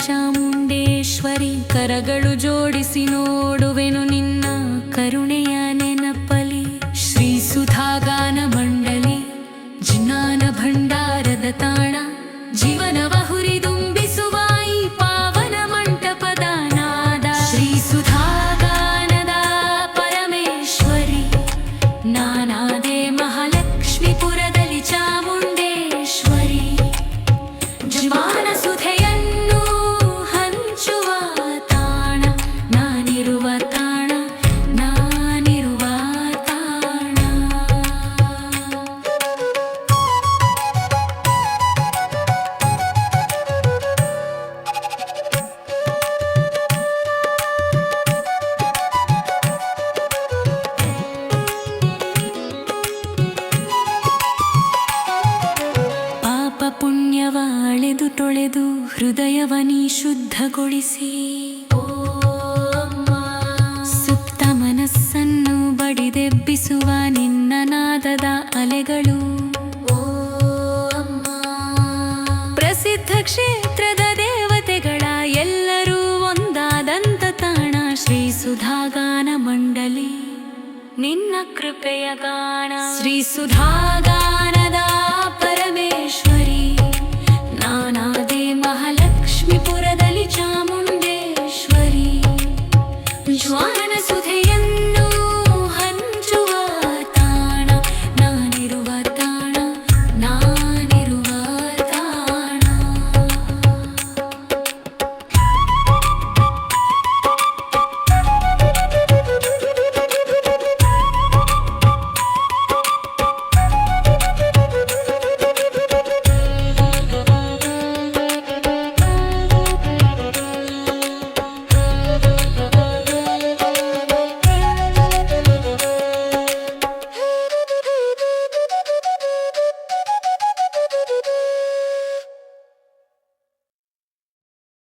ಚಾಮುಂಡೇಶ್ವರಿ, ಕರಗಳು ಜೋಡಿಸಿ ನೋಡುವೆನು ನಿನ್ನ ಕರುಣೆಯ ನೆನಪಲಿ. ಶ್ರೀ ಸುಧಾಗಾನ ಮಂಡಲಿ ಜ್ಞಾನ ಭಂಡಾರದ ತಾಣ, ಜೀವನವ ಹುರಿದುಂಬಿಸುವ ಈ ಪಾವನ ಮಂಟಪದ ನಾದ. ಶ್ರೀ ಸುಧಾಗಾನದ ಪರಮೇಶ್ವರಿ, ನಾನಾದೆ ಮಹಾಲಕ್ಷ್ಮೀಪುರದಲ್ಲಿ ಚಾಮುಂಡೇಶ್ವರಿ. ಜ್ಞಾನ ಸುಧೆಯನ್ನು ಹಂಚುವ ತಾಣ, ನಾನಿರುವ ತಾಣ, ನಾನಿರುವ ತಾಣ. ಪಾಪ ಪುಣ್ಯವ ಅಳೆದು ತೊಳೆದು ಹೃದಯವನಿ ಶುದ್ಧಗೊಳಿಸಿ, ಸುಪ್ತ ಮನಸ್ಸನ್ನು ಬಡಿದೆಬ್ಬಿಸುವ ನಿನ್ನ ನಾದದ ಅಲೆಗಳು. ಪ್ರಸಿದ್ಧ ಕ್ಷೇತ್ರದ ದೇವತೆಗಳ ಎಲ್ಲರೂ ಒಂದಾದಂತ ತಾಣ, ಶ್ರೀ ಸುಧಾಗಾನ ಮಂಡಲಿ ನಿನ್ನ ಕೃಪೆಯ ಗಾನ. ಶ್ರೀ ಸುಧಾಗಾನ